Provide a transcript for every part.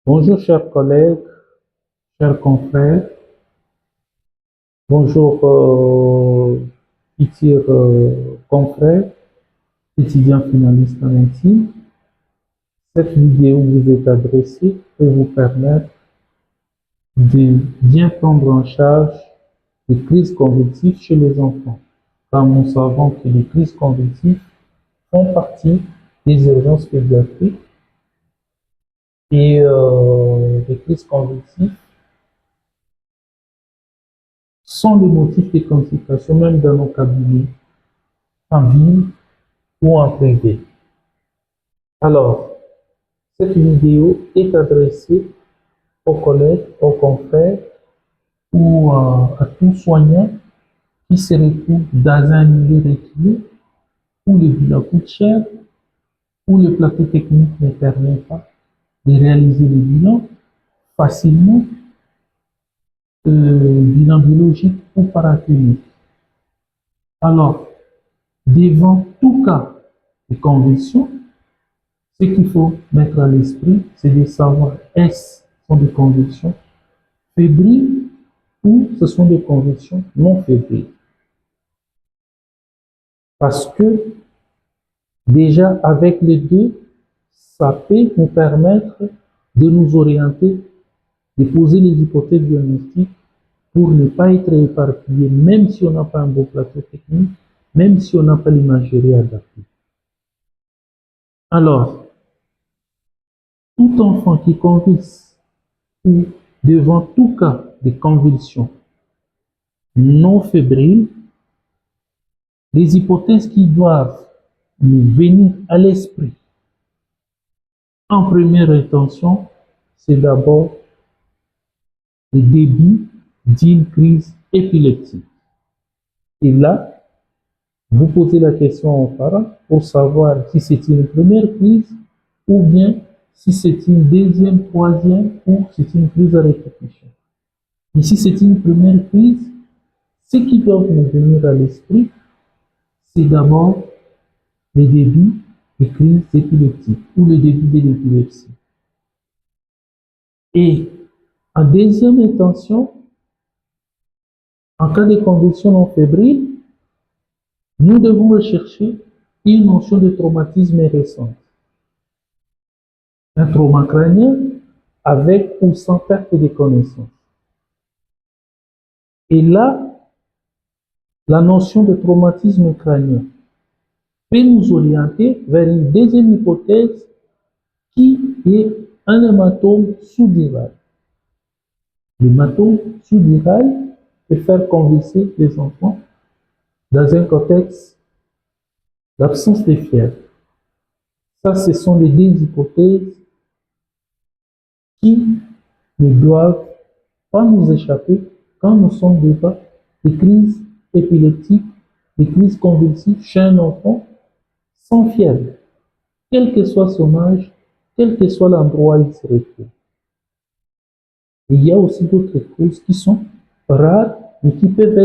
Bonjour chers collègues, chers confrères, bonjour futurs confrères, étudiants finalistes en médecine. Cette vidéo vous est adressée pour vous permettre de bien prendre en charge les crises convulsives chez les enfants, car nous savons que les crises convulsives font partie des urgences pédiatriques et les crises convulsives sont le motif des consultations même dans nos cabinets, en ville ou en privé. Alors, cette vidéo est adressée aux collègues, aux confrères ou à tout soignant qui se retrouve dans un milieu reculé où le bilan coûte cher, où le plateau technique ne permet pas de réaliser le bilan facilement, bilan biologique ou paraclinique. Alors, devant tout cas de convulsion, ce qu'il faut mettre à l'esprit, c'est de savoir est-ce sont des convulsions fébriles ou ce sont des convulsions non fébriles. Parce que déjà avec les deux, ça peut nous permettre de nous orienter, de poser les hypothèses diagnostiques pour ne pas être éparpillé, même si on n'a pas un beau plateau technique, même si on n'a pas l'imagerie adaptée. Alors, tout enfant qui convulse ou devant tout cas de convulsion non fébriles, les hypothèses qui doivent nous venir à l'esprit en première intention, c'est d'abord le début d'une crise épileptique. Et là, vous posez la question aux parents pour savoir si c'est une première crise ou bien si c'est une deuxième, troisième ou c'est une crise à répétition. Et si c'est une première crise, ce qui doit nous venir à l'esprit, c'est d'abord le début des crises épileptiques ou le début de l'épilepsie. Et en deuxième intention, en cas de convulsion non fébrile, nous devons rechercher une notion de traumatisme récent. Un trauma crânien avec ou sans perte de connaissance. Et là, la notion de traumatisme crânien peut nous orienter vers une deuxième hypothèse qui est un hématome sous-dural. L'hématome sous-dural peut faire convulser les enfants dans un contexte d'absence de fièvre. Ça, ce sont les deux hypothèses qui ne doivent pas nous échapper quand nous sommes devant des crises épileptiques, des crises convulsives chez un enfant sans fièvre, quel que soit son âge, quel que soit l'endroit où il se retrouve. Et il y a aussi d'autres causes qui sont rares, mais qui peuvent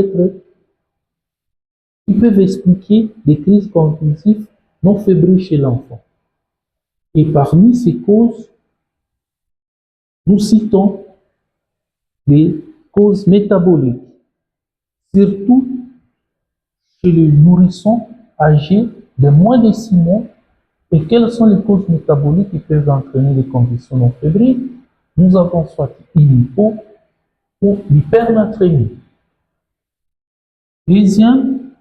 expliquer des crises convulsives non fébriles chez l'enfant. Et parmi ces causes, nous citons les causes métaboliques, surtout chez les nourrissons âgés de moins de 6 mois. Et quelles sont les causes métaboliques qui peuvent entraîner les conditions non fébriles? Nous avons soit une hypo ou l'hypernatrémie. Deuxième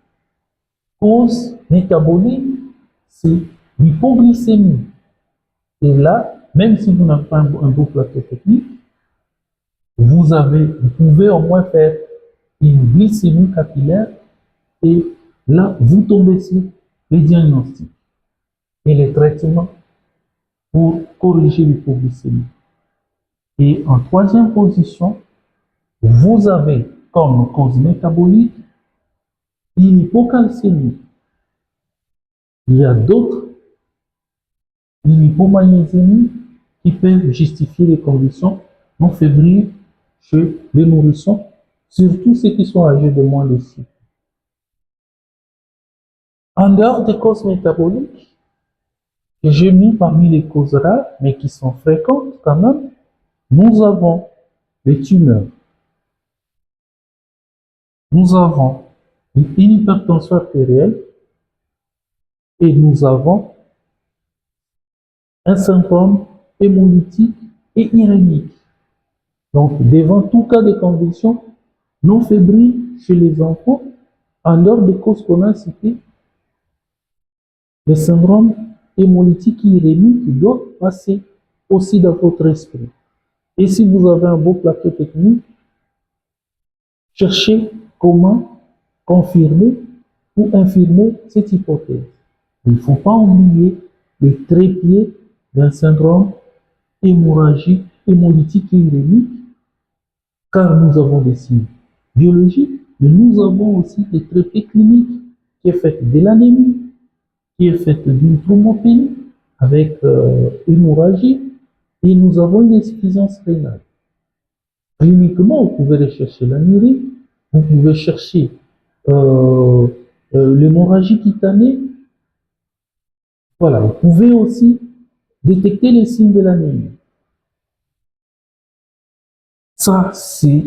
cause métabolique, c'est l'hypoglycémie. Et là, même si vous n'avez pas un beau plateau technique, vous pouvez au moins faire une glycémie capillaire et là, vous tombez sur les diagnostics et les traitements pour corriger l'hypoglycémie. Et en troisième position, vous avez comme cause métabolique une hypocalcémie. Il y a d'autres, une hypomagnésémie, qui peuvent justifier les conditions non fébriles chez les nourrissons, surtout ceux qui sont âgés de moins de 6 ans. En dehors des causes métaboliques, que j'ai mis parmi les causes rares, mais qui sont fréquentes quand même, Nous avons les tumeurs. Nous avons une hypertension artérielle et nous avons un syndrome hémolytique et irénique. Donc, devant tout cas de convulsion non fébrile chez les enfants, en dehors des causes qu'on a citées, le syndrome hémolytique et irénique doit passer aussi dans votre esprit. Et si vous avez un beau plateau technique, cherchez comment confirmer ou infirmer cette hypothèse. Il ne faut pas oublier les trépieds d'un syndrome hémorragique, hémolytique et irénique, car nous avons des signes biologiques, mais nous avons aussi des trépieds cliniques qui est fait de l'anémie, qui est faite d'une thrombopénie avec hémorragie, et nous avons une insuffisance rénale. Cliniquement, vous pouvez rechercher l'anémie, vous pouvez chercher l'hémorragie cutanée. Voilà, vous pouvez aussi détecter les signes de l'anémie. Ça, c'est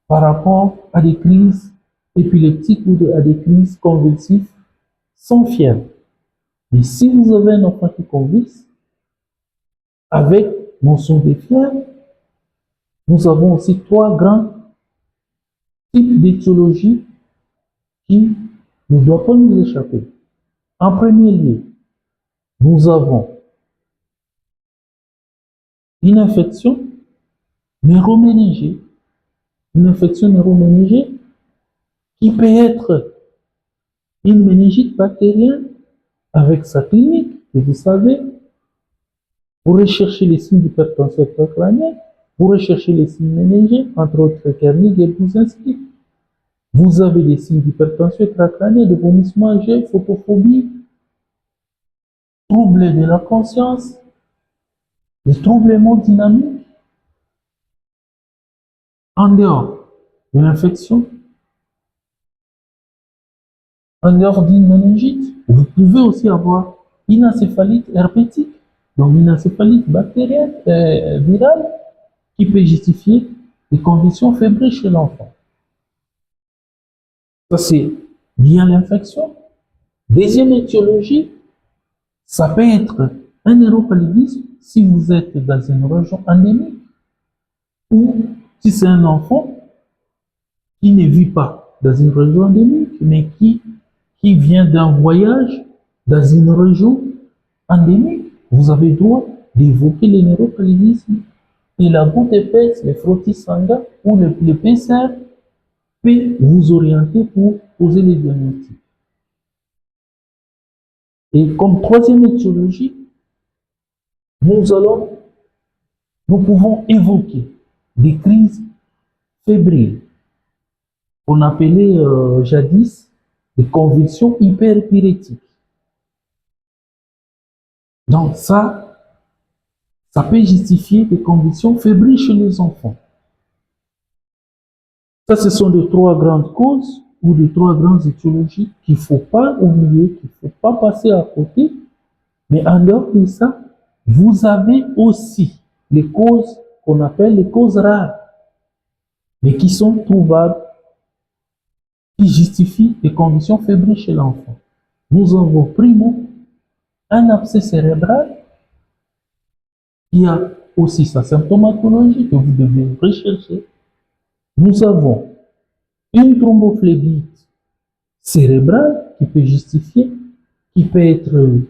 par rapport à des crises épileptiques ou à des crises convulsives sans fièvre. Mais si vous avez un enfant qui convulse, avec mention de fièvre, nous avons aussi trois grands types d'étiologies qui ne doivent pas nous échapper. En premier lieu, nous avons une infection neuroméningée. Une infection neuroméningée qui peut être une méningite bactérienne avec sa clinique, que vous savez. Vous recherchez les signes d'hypertension intracrânienne, vous recherchez les signes méningés, entre autres Kernig et Buzinski. Vous avez des signes d'hypertension intracrânienne, de vomissement à jet, photophobie, troubles de la conscience, les troublements dynamiques. En dehors de l'infection, en dehors d'une méningite, vous pouvez aussi avoir une encéphalite herpétique, donc une encéphalite bactérienne, virale, qui peut justifier des conditions fébriles chez l'enfant. Ça, c'est lié à l'infection. Deuxième étiologie, ça peut être un neuropaludisme si vous êtes dans une région endémique ou si c'est un enfant qui ne vit pas dans une région endémique, mais qui vient d'un voyage dans une région endémique. Vous avez droit d'évoquer le neuropaludisme et la goutte épaisse, les frottis sanguins ou le PCR peut vous orienter pour poser les diagnostics. Et comme troisième étiologie, nous pouvons évoquer des crises fébriles qu'on appelait jadis des convulsions hyperpyrétiques. Donc ça peut justifier des convulsions fébriles chez les enfants. Ça, ce sont les trois grandes causes ou les trois grandes étiologies qu'il ne faut pas oublier, qu'il ne faut pas passer à côté. Mais en dehors de ça, vous avez aussi les causes qu'on appelle les causes rares, mais qui sont trouvables, qui justifient des conditions fébriles chez l'enfant. Nous avons primo un abcès cérébral qui a aussi sa symptomatologie que vous devez rechercher. Nous avons une thrombophlébite cérébrale qui peut justifier, qui peut être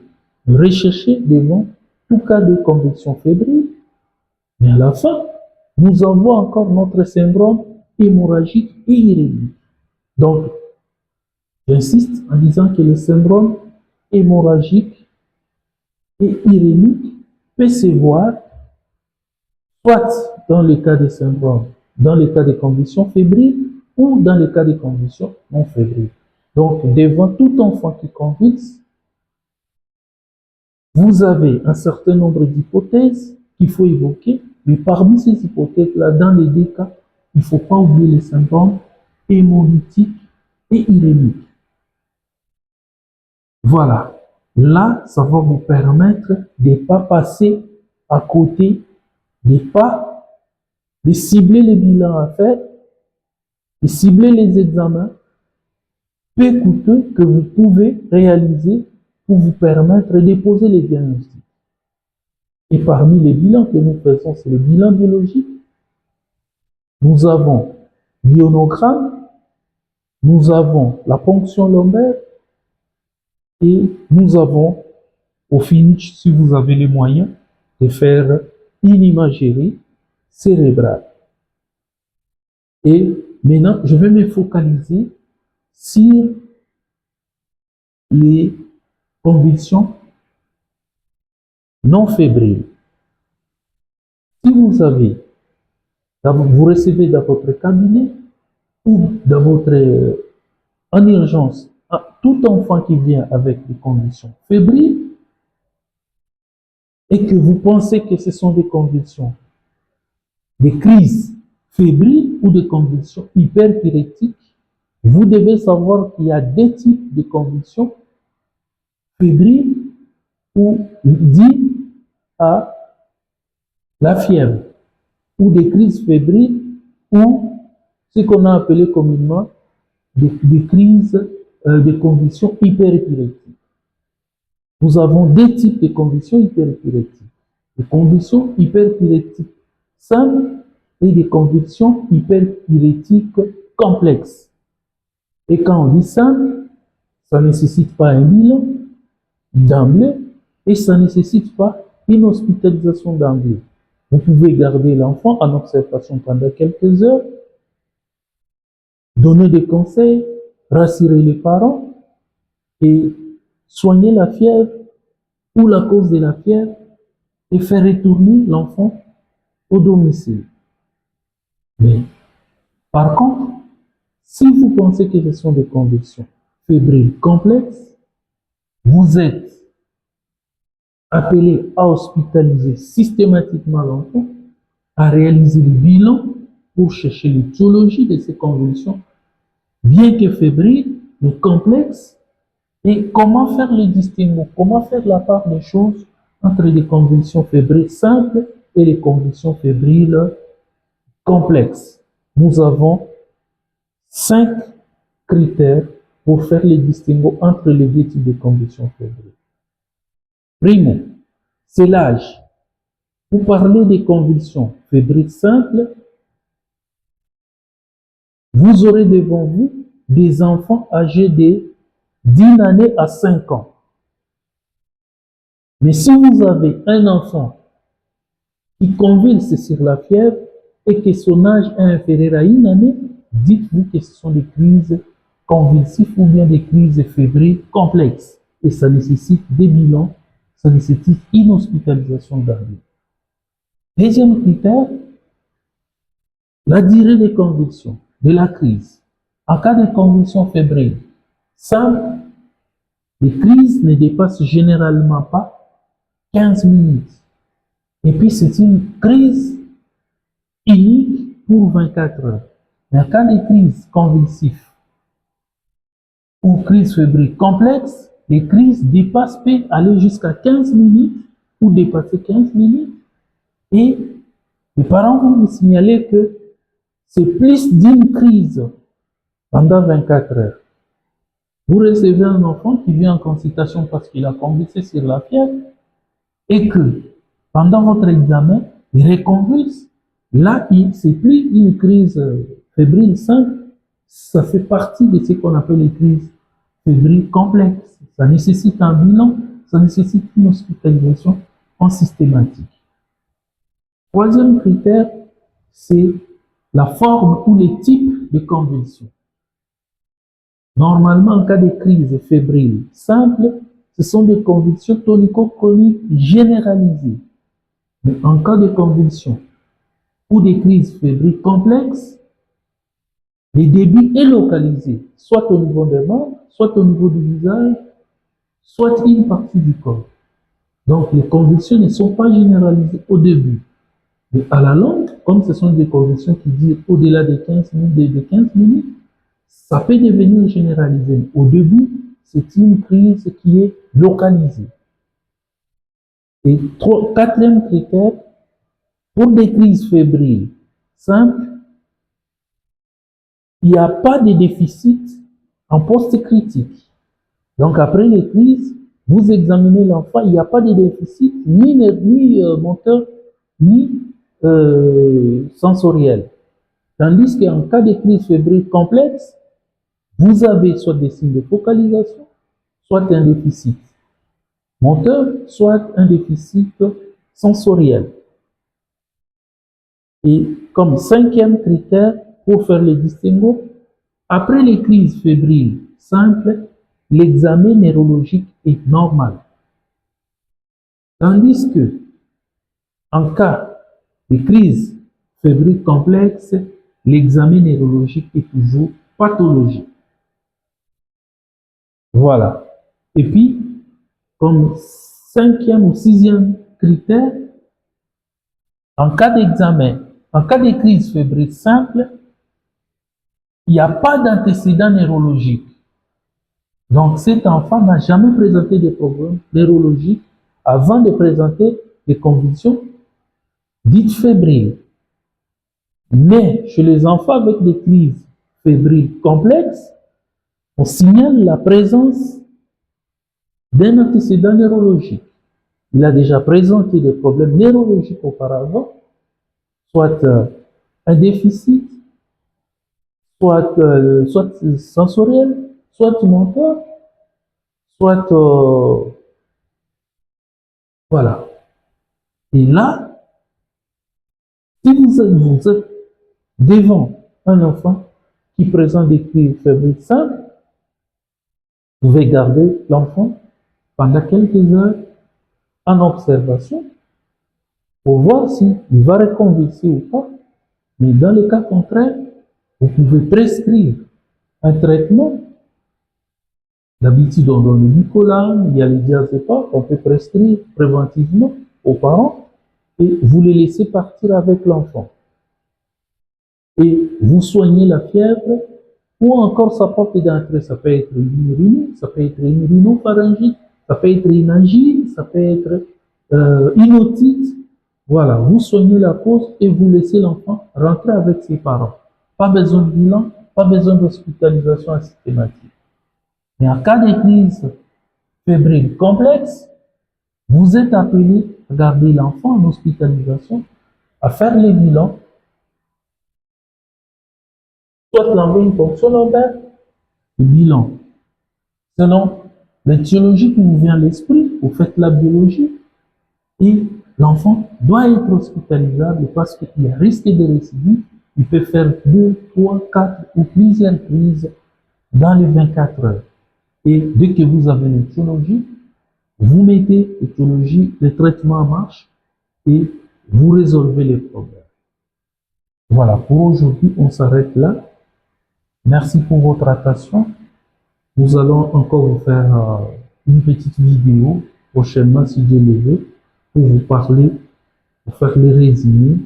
recherchée devant tout cas de convulsion fébrile. Mais à la fin, nous avons encore notre syndrome hémorragique et irénique. Donc, j'insiste en disant que le syndrome hémorragique et irénique peut se voir soit dans le cas des syndromes, dans le cas des convulsions fébriles ou dans le cas des convulsions non fébriles. Donc, devant tout enfant qui convulse, vous avez un certain nombre d'hypothèses qu'il faut évoquer, mais parmi ces hypothèses-là, dans les deux cas, il ne faut pas oublier les syndromes hémolytiques et iréniques. Voilà. Là, ça va vous permettre de ne pas passer à côté des pas de cibler les bilans à faire, de cibler les examens, peu coûteux que vous pouvez réaliser pour vous permettre de poser les diagnostics. Et parmi les bilans que nous faisons, c'est le bilan biologique. Nous avons l'ionogramme, nous avons la ponction lombaire et nous avons, au finish, si vous avez les moyens, de faire une imagerie cérébrale. Et maintenant, je vais me focaliser sur les convulsions non fébriles. Si vous recevez dans votre cabinet ou dans votre en urgence tout enfant qui vient avec des convulsions fébriles et que vous pensez que ce sont des convulsions, des crises fébriles ou des convulsions hyperpyrétiques, vous devez savoir qu'il y a deux types de convulsions fébriles ou dit à la fièvre, ou des crises fébriles, ou ce qu'on a appelé communément des crises de convulsions hyperpyrétiques. Nous avons deux types de convulsions hyperpyrétiques. Des convulsions hyperpyrétiques simples et des convulsions hyperpyrétiques complexes. Et quand on dit simple, ça ne nécessite pas un bilan d'emblée et ça ne nécessite pas une hospitalisation d'emblée. Vous pouvez garder l'enfant en observation pendant quelques heures, donner des conseils, rassurer les parents et soigner la fièvre ou la cause de la fièvre et faire retourner l'enfant au domicile. Mais par contre, si vous pensez que ce sont des convulsions fébriles complexes, vous êtes appelé à hospitaliser systématiquement l'enfant, à réaliser le bilan pour chercher l'étiologie de ces convulsions, bien que fébriles, mais complexes, et comment faire le distinguo, comment faire la part des choses entre les convulsions fébriles simples et les convulsions fébriles complexes. Nous avons 5 critères pour faire le distinguo entre les deux types de convulsions fébriles. Primo, c'est l'âge. Pour parler des convulsions fébriles simples, vous aurez devant vous des enfants âgés de 10 années à 5 ans. Mais si vous avez un enfant qui convulse sur la fièvre et que son âge est inférieur à 1 année, dites-vous que ce sont des crises convulsives ou bien des crises fébriles complexes. Et ça nécessite des bilans, ça nécessite une hospitalisation d'arrêt. Deuxième critère, la durée des convulsions, de la crise. En cas de convulsions fébriles simples, les crises ne dépassent généralement pas 15 minutes. Et puis c'est une crise unique pour 24 heures. Mais en cas de crise convulsive ou crise fébrile complexe, les crises peuvent aller jusqu'à 15 minutes ou dépasser 15 minutes. Et les parents vont vous signaler que c'est plus d'une crise pendant 24 heures. Vous recevez un enfant qui vient en consultation parce qu'il a convulsé sur la fièvre et que pendant votre examen, il reconvulse. Là, c'est plus une crise fébrile simple, ça fait partie de ce qu'on appelle les crises fébriles complexes. Ça nécessite un bilan, ça nécessite une hospitalisation en systématique. Troisième critère, c'est la forme ou les types de convulsions. Normalement, en cas de crise fébrile simple, ce sont des convulsions tonico-cloniques généralisées. Mais en cas de convulsions ou des crises fébriles complexes, le débit est localisé, soit au niveau des membres, soit au niveau du visage, soit une partie du corps. Donc, les convulsions ne sont pas généralisées au début. Mais à la longue, comme ce sont des convulsions qui durent au-delà de 15 minutes, ça peut devenir généralisé. Au début, c'est une crise qui est localisée. Et quatrième critère, pour des crises fébriles simple, il n'y a pas de déficit en post-critique. Donc, après les crises, vous examinez l'enfant, il n'y a pas de déficit ni moteur, ni sensoriel. Tandis qu'en cas de crise fébrile complexe, vous avez soit des signes de focalisation, soit un déficit moteur, soit un déficit sensoriel. Et comme cinquième critère, pour faire le distinguo, après les crises fébriles simples, l'examen neurologique est normal. Tandis que, en cas de crise fébrile complexe, l'examen neurologique est toujours pathologique. Voilà. Et puis, comme cinquième ou sixième critère, en cas d'examen, en cas de crise fébrile simple, il n'y a pas d'antécédent neurologique. Donc, cet enfant n'a jamais présenté de problèmes neurologiques avant de présenter des convulsions dites fébriles. Mais chez les enfants avec des crises fébriles complexes, on signale la présence d'un antécédent neurologique. Il a déjà présenté des problèmes neurologiques auparavant, soit un déficit, soit sensoriel, soit moteur, soit voilà. Et là, si vous êtes devant un enfant qui présente des crises fébriles simples, vous pouvez garder l'enfant pendant quelques heures en observation pour voir s'il va reconvulser ou pas. Mais dans le cas contraire, vous pouvez prescrire un traitement. D'habitude, on donne le Nicolam, il y a le diazépam, on peut prescrire préventivement aux parents et vous les laissez partir avec l'enfant. Et vous soignez la fièvre ou encore sa porte d'entrée. Ça peut être une urinée, ça peut être une rhinopharyngite, ça peut être une angine, ça peut être une otite. Voilà, vous soignez la cause et vous laissez l'enfant rentrer avec ses parents. Pas besoin de bilan, pas besoin d'hospitalisation systématique. Mais en cas de crise fébrile complexe, vous êtes appelé à garder l'enfant en hospitalisation, à faire les bilans, soit l'enlever une ponction lombaire, le bilan. Selon l'étiologie qui vous vient à l'esprit, vous faites la biologie et l'enfant doit être hospitalisable parce qu'il y a risque de récidive. Il peut faire 2, 3, 4 ou plusieurs crises dans les 24 heures. Et dès que vous avez l'étiologie, vous mettez l'étiologie, le traitement en marche et vous résolvez les problèmes. Voilà, pour aujourd'hui, on s'arrête là. Merci pour votre attention. Nous allons encore vous faire une petite vidéo prochainement, si Dieu le veut, pour vous parler, pour faire les résumés,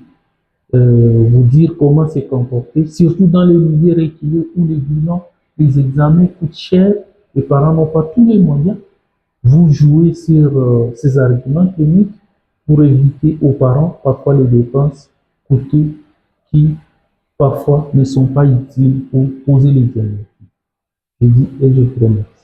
vous dire comment se comporter, surtout dans les milieux reculés où les bilans, les examens coûtent cher, les parents n'ont pas tous les moyens. Vous jouez sur ces arguments cliniques pour éviter aux parents parfois les dépenses coûteuses qui parfois ne sont pas utiles pour poser les diagnostics. Je dis et je vous remercie.